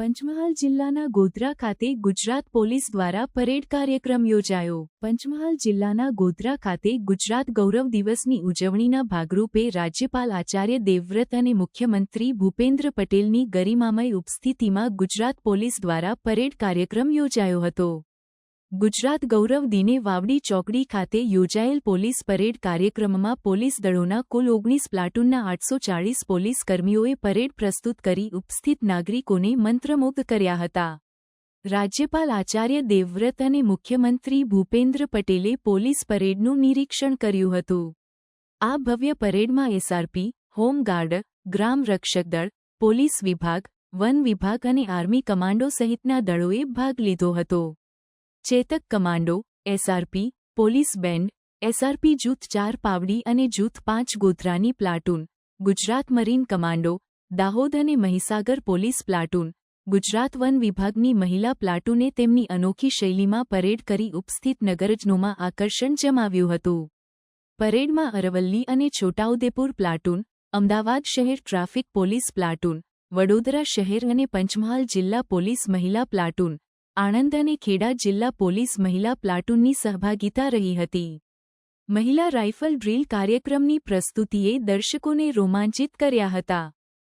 પંચમહાલ જિલ્લાના ગોધરા ખાતે ગુજરાત પોલીસ દ્વારા પરેડ કાર્યક્રમ યોજાયો। પંચમહાલ જિલ્લાના ગોધરા ખાતે ગુજરાત ગૌરવ દિવસની ઉજવણીના ભાગરૂપે રાજ્યપાલ આચાર્ય દેવવ્રત અને મુખ્યમંત્રી ભૂપેન્દ્ર પટેલની ગરિમામય ઉપસ્થિતિમાં ગુજરાત પોલીસ દ્વારા પરેડ કાર્યક્રમ યોજાયો હતો। ગુજરાત ગૌરવ દિને વાવડી ચોકડી ખાતે યોજાયેલ પોલીસ પરેડ કાર્યક્રમમાં પોલીસ દળોના કુલ 19 પ્લાટૂનના 840 પોલીસ કર્મીઓએ પરેડ પ્રસ્તુત કરી ઉપસ્થિત નાગરિકોને મંત્રમુગ્ધ કર્યા હતા। રાજ્યપાલ આચાર્ય દેવવ્રત અને મુખ્યમંત્રી ભૂપેન્દ્ર પટેલે પોલીસ પરેડનું નિરીક્ષણ કર્યું હતું। આ ભવ્ય પરેડમાં એસઆરપી, હોમગાર્ડ, ગ્રામ રક્ષક દળ, પોલીસ વિભાગ, વન વિભાગ અને આર્મી કમાન્ડો સહિતના દળોએ ભાગ લીધો હતો। Chetak commando, SRP, police band, SRP જૂથ 4 પાવડી અને જૂથ 5 ગોધરાની platoon, Gujarat marine commando, Dahod અને મહીસાગર પોલીસ પ્લાટૂન, ગુજરાત વન વિભાગની મહિલા પ્લાટૂને તેમની અનોખી શૈલીમાં પરેડ કરી ઉપસ્થિત નગરજનોમાં આકર્ષણ જમાવ્યું હતું। પરેડમાં અરવલ્લી અને છોટાઉદેપુર પ્લાટૂન, અમદાવાદ શહેર ટ્રાફિક પોલીસ પ્લાટૂન, વડોદરા શહેર અને પંચમહાલ જિલ્લા પોલીસ મહિલા પ્લાટૂન, આણંદ અને ખેડા જિલ્લા પોલીસ મહિલા પ્લાટૂનની સહભાગિતા રહી હતી। મહિલા રાઇફલ ડ્રીલ કાર્યક્રમની પ્રસ્તુતિએ દર્શકોને રોમાંચિત કર્યા હતા।